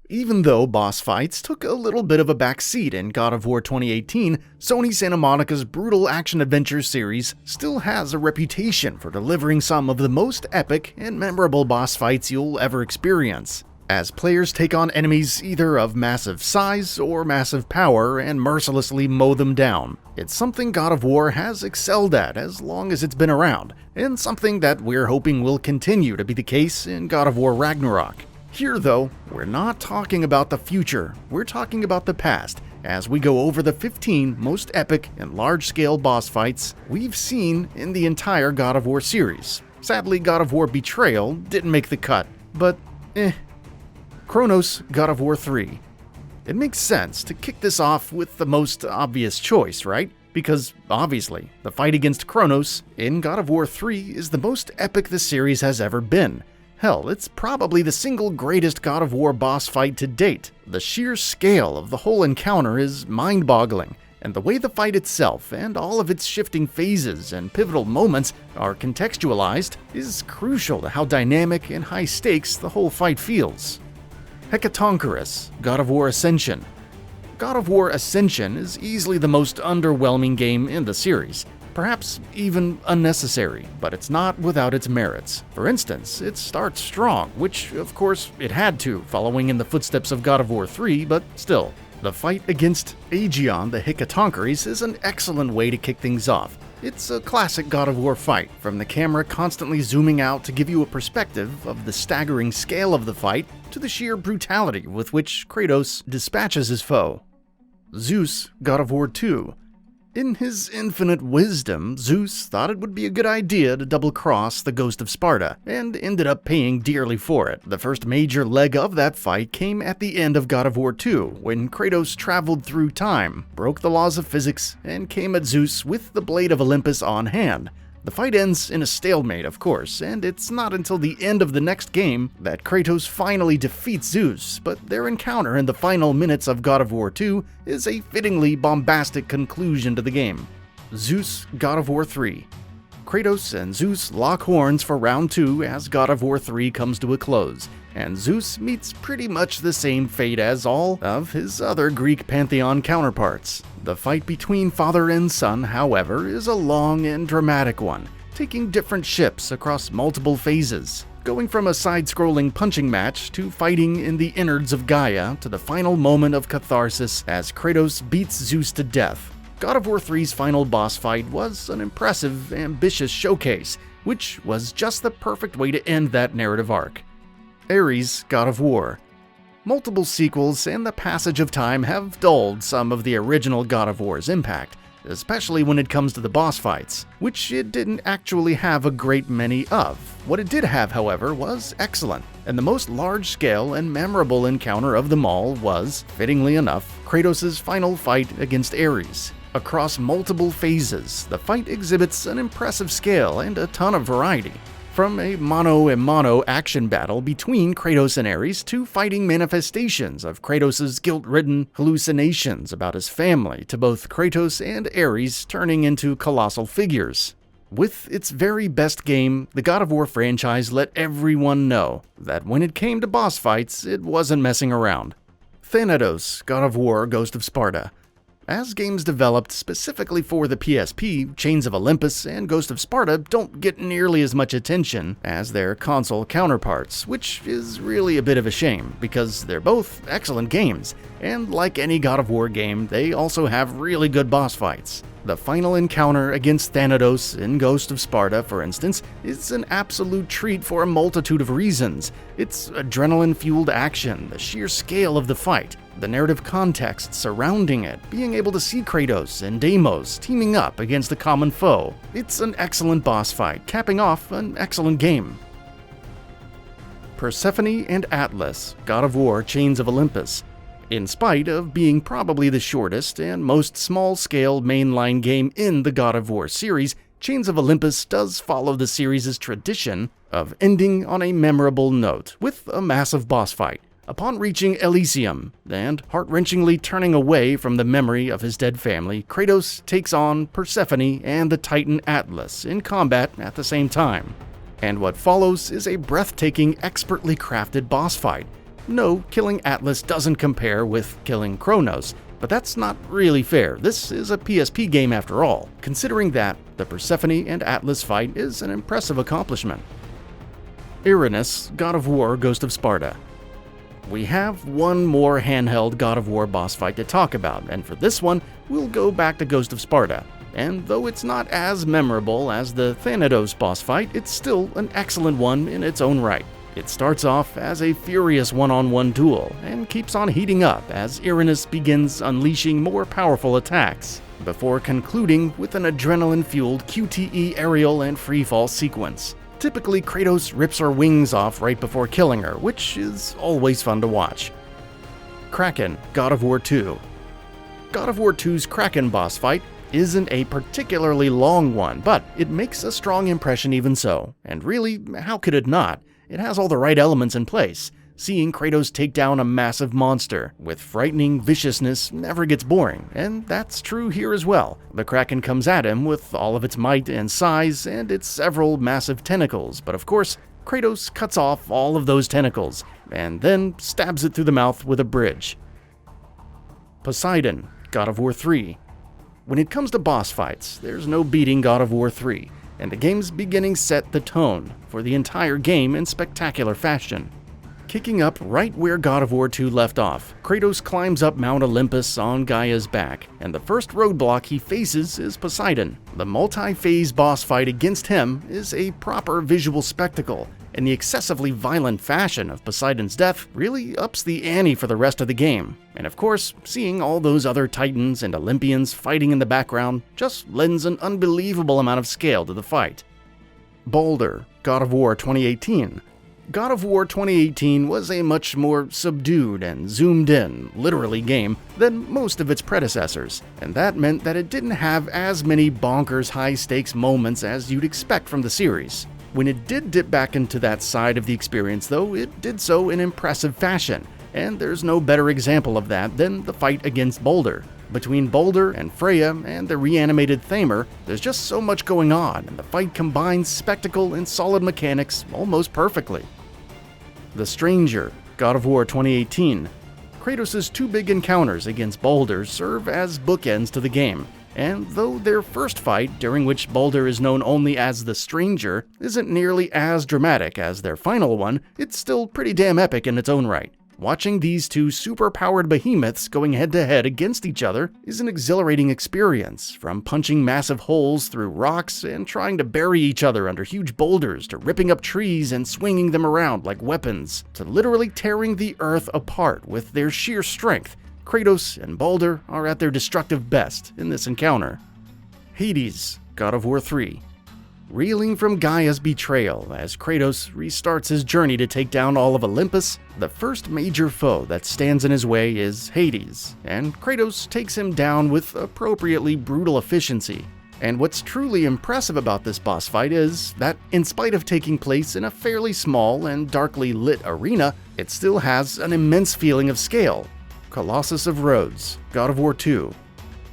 Even though boss fights took a little bit of a backseat in God of War 2018, Sony Santa Monica's brutal action-adventure series still has a reputation for delivering some of the most epic and memorable boss fights you'll ever experience, as players take on enemies either of massive size or massive power and mercilessly mow them down. It's something God of War has excelled at as long as it's been around, and something that we're hoping will continue to be the case in God of War Ragnarok. Here, though, we're not talking about the future, we're talking about the past, as we go over the 15 most epic and large-scale boss fights we've seen in the entire God of War series. Sadly, God of War Betrayal didn't make the cut, but CRONOS God of War 3. It makes sense to kick this off with the most obvious choice, right? Because, obviously, the fight against CRONOS in God of War 3 is the most epic the series has ever been. Hell, it's probably the single greatest God of War boss fight to date. The sheer scale of the whole encounter is mind-boggling, and the way the fight itself and all of its shifting phases and pivotal moments are contextualized is crucial to how dynamic and high stakes the whole fight feels. HECATONCHIRES, God of War Ascension. God of War Ascension is easily the most underwhelming game in the series. Perhaps even unnecessary, but it's not without its merits. For instance, it starts strong, which of course it had to, following in the footsteps of God of War 3, but still. The fight against Aegeon the HECATONCHIRES is an excellent way to kick things off. It's a classic God of War fight, from the camera constantly zooming out to give you a perspective of the staggering scale of the fight to the sheer brutality with which Kratos dispatches his foe. ZEUS God of War 2. In his infinite wisdom, Zeus thought it would be a good idea to double-cross the Ghost of Sparta, and ended up paying dearly for it. The first major leg of that fight came at the end of God of War 2, when Kratos traveled through time, broke the laws of physics, and came at Zeus with the Blade of Olympus on hand. The fight ends in a stalemate, of course, and it's not until the end of the next game that Kratos finally defeats Zeus, but their encounter in the final minutes of God of War 2 is a fittingly bombastic conclusion to the game. ZEUS God of War 3. Kratos and Zeus lock horns for round 2 as God of War 3 comes to a close, and Zeus meets pretty much the same fate as all of his other Greek pantheon counterparts. The fight between father and son, however, is a long and dramatic one, taking different ships across multiple phases, going from a side-scrolling punching match to fighting in the innards of Gaia to the final moment of catharsis as Kratos beats Zeus to death. God of War 3's final boss fight was an impressive, ambitious showcase, which was just the perfect way to end that narrative arc. ERINYS God of War. Multiple sequels and the passage of time have dulled some of the original God of War's impact, especially when it comes to the boss fights, which it didn't actually have a great many of. What it did have, however, was excellent, and the most large-scale and memorable encounter of them all was, fittingly enough, Kratos' final fight against Ares. Across multiple phases, the fight exhibits an impressive scale and a ton of variety. From a mano-a-mano action battle between Kratos and Ares to fighting manifestations of Kratos' guilt-ridden hallucinations about his family to both Kratos and Ares turning into colossal figures. With its very best game, the God of War franchise let everyone know that when it came to boss fights, it wasn't messing around. THANATOS God of War Ghost of Sparta. As games developed specifically for the PSP, Chains of Olympus and Ghost of Sparta don't get nearly as much attention as their console counterparts, which is really a bit of a shame, because they're both excellent games, and like any God of War game, they also have really good boss fights. The final encounter against Thanatos in Ghost of Sparta, for instance, is an absolute treat for a multitude of reasons. It's adrenaline-fueled action, the sheer scale of the fight, the narrative context surrounding it, being able to see Kratos and Deimos teaming up against a common foe. It's an excellent boss fight, capping off an excellent game. Persephone and Atlas, God of War Chains of Olympus. In spite of being probably the shortest and most small-scale mainline game in the God of War series, Chains of Olympus does follow the series' tradition of ending on a memorable note, with a massive boss fight. Upon reaching Elysium, and heart-wrenchingly turning away from the memory of his dead family, Kratos takes on Persephone and the Titan Atlas in combat at the same time. And what follows is a breathtaking, expertly crafted boss fight. No, killing Atlas doesn't compare with killing CRONOS, but that's not really fair. This is a PSP game after all. Considering that, the Persephone and Atlas fight is an impressive accomplishment. ERINYS, God of War, Ghost of Sparta. We have one more handheld God of War boss fight to talk about, and for this one, we'll go back to Ghost of Sparta. And though it's not as memorable as the THANATOS boss fight, it's still an excellent one in its own right. It starts off as a furious one-on-one duel, and keeps on heating up as ERINYS begins unleashing more powerful attacks, before concluding with an adrenaline-fueled QTE aerial and freefall sequence. Typically, Kratos rips her wings off right before killing her, which is always fun to watch. KRAKEN, God of War 2. God of War 2's KRAKEN boss fight isn't a particularly long one, but it makes a strong impression even so, and really, how could it not? It has all the right elements in place. Seeing Kratos take down a massive monster with frightening viciousness never gets boring, and that's true here as well. The Kraken comes at him with all of its might and size and its several massive tentacles, but of course, Kratos cuts off all of those tentacles, and then stabs it through the mouth with a bridge. POSEIDON, God of War 3. When it comes to boss fights, there's no beating God of War 3, and the game's beginning set the tone for the entire game in spectacular fashion. Kicking up right where God of War 2 left off, Kratos climbs up Mount Olympus on Gaia's back, and the first roadblock he faces is Poseidon. The multi-phase boss fight against him is a proper visual spectacle, and the excessively violent fashion of Poseidon's death really ups the ante for the rest of the game. And of course, seeing all those other Titans and Olympians fighting in the background just lends an unbelievable amount of scale to the fight. BALDUR, God of War 2018. God of War 2018 was a much more subdued and zoomed-in, literally game than most of its predecessors, and that meant that it didn't have as many bonkers high-stakes moments as you'd expect from the series. When it did dip back into that side of the experience though, it did so in impressive fashion, and there's no better example of that than the fight against Baldur. Between Baldur and Freya and the reanimated Thamur, there's just so much going on, and the fight combines spectacle and solid mechanics almost perfectly. The Stranger, God of War 2018. Kratos' two big encounters against Baldur serve as bookends to the game, and though their first fight, during which Baldur is known only as the Stranger, isn't nearly as dramatic as their final one, it's still pretty damn epic in its own right. Watching these two super-powered behemoths going head-to-head against each other is an exhilarating experience, from punching massive holes through rocks and trying to bury each other under huge boulders, to ripping up trees and swinging them around like weapons, to literally tearing the earth apart with their sheer strength. Kratos and Baldur are at their destructive best in this encounter. Hades, God of War 3. Reeling from Gaia's betrayal as Kratos restarts his journey to take down all of Olympus, the first major foe that stands in his way is Hades, and Kratos takes him down with appropriately brutal efficiency. And what's truly impressive about this boss fight is that, in spite of taking place in a fairly small and darkly lit arena, it still has an immense feeling of scale. Colossus of Rhodes, God of War 2.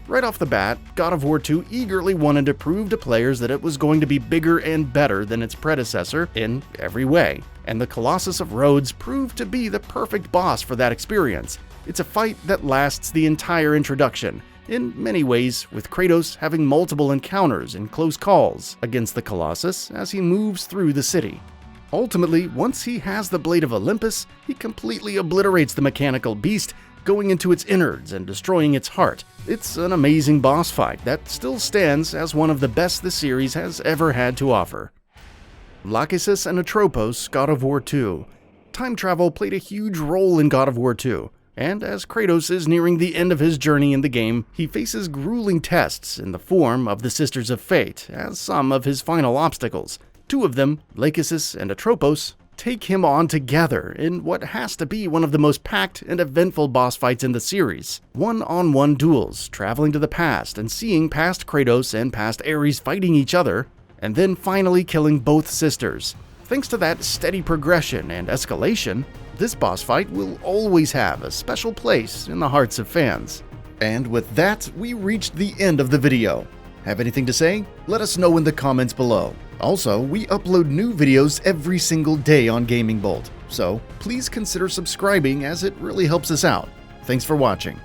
Right off the bat, God of War 2 eagerly wanted to prove to players that it was going to be bigger and better than its predecessor in every way, and the Colossus of Rhodes proved to be the perfect boss for that experience. It's a fight that lasts the entire introduction, in many ways with Kratos having multiple encounters and close calls against the Colossus as he moves through the city. Ultimately, once he has the Blade of Olympus, he completely obliterates the mechanical beast, going into its innards and destroying its heart. It's an amazing boss fight that still stands as one of the best the series has ever had to offer. LAHKESIS and ATROPOS, God of War 2. Time travel played a huge role in God of War 2, and as Kratos is nearing the end of his journey in the game, he faces grueling tests in the form of the Sisters of Fate as some of his final obstacles. Two of them, LAHKESIS and ATROPOS, take him on together in what has to be one of the most packed and eventful boss fights in the series. One-on-one duels, traveling to the past and seeing past Kratos and past Ares fighting each other, and then finally killing both sisters. Thanks to that steady progression and escalation, this boss fight will always have a special place in the hearts of fans. And with that, we reached the end of the video. Have anything to say? Let us know in the comments below. Also, we upload new videos every single day on Gaming Bolt, so please consider subscribing as it really helps us out. Thanks for watching.